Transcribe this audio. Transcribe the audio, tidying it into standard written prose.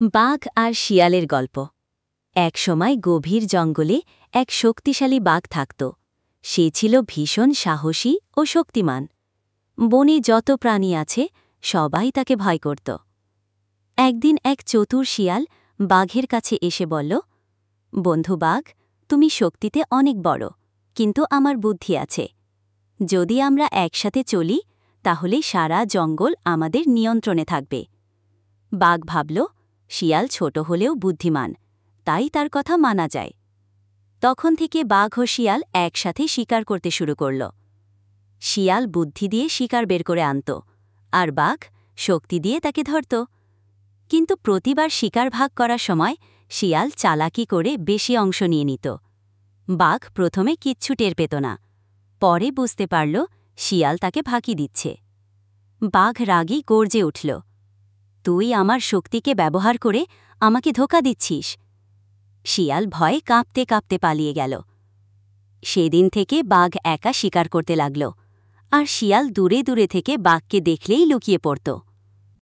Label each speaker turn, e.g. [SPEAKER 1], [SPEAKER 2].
[SPEAKER 1] বাঘ আর শিয়ালের গল্প। এক সময় গভীর জঙ্গলে এক শক্তিশালী বাঘ থাকত। সে ছিল ভীষণ সাহসী ও শক্তিমান। বনে যত প্রাণী আছে সবাই তাকে ভয় করত। একদিন এক চতুর শিয়াল বাঘের কাছে এসে বলল, বন্ধু বাঘ, তুমি শক্তিতে অনেক বড়, কিন্তু আমার বুদ্ধি আছে। যদি আমরা একসাথে চলি তাহলে সারা জঙ্গল আমাদের নিয়ন্ত্রণে থাকবে। বাঘ ভাবল, শিয়াল ছোট হলেও বুদ্ধিমান, তাই তার কথা মানা যায়। তখন থেকে বাঘ ও শিয়াল একসাথে শিকার করতে শুরু করল। শিয়াল বুদ্ধি দিয়ে শিকার বের করে আনত, আর বাঘ শক্তি দিয়ে তাকে ধরত। কিন্তু প্রতিবার শিকার ভাগ করার সময় শিয়াল চালাকি করে বেশি অংশ নিয়ে নিত। বাঘ প্রথমে কিচ্ছু টের পেত না, পরে বুঝতে পারল শিয়াল তাকে ফাঁকি দিচ্ছে। বাঘ রাগী গর্জে উঠল, তুই আমার শক্তিকে ব্যবহার করে আমাকে ধোঁকা দিচ্ছিস। শিয়াল ভয়ে কাঁপতে কাঁপতে পালিয়ে গেল। সেদিন থেকে বাঘ একা শিকার করতে লাগল, আর শিয়াল দূরে দূরে থেকে বাঘকে দেখলেই লুকিয়ে পড়ত।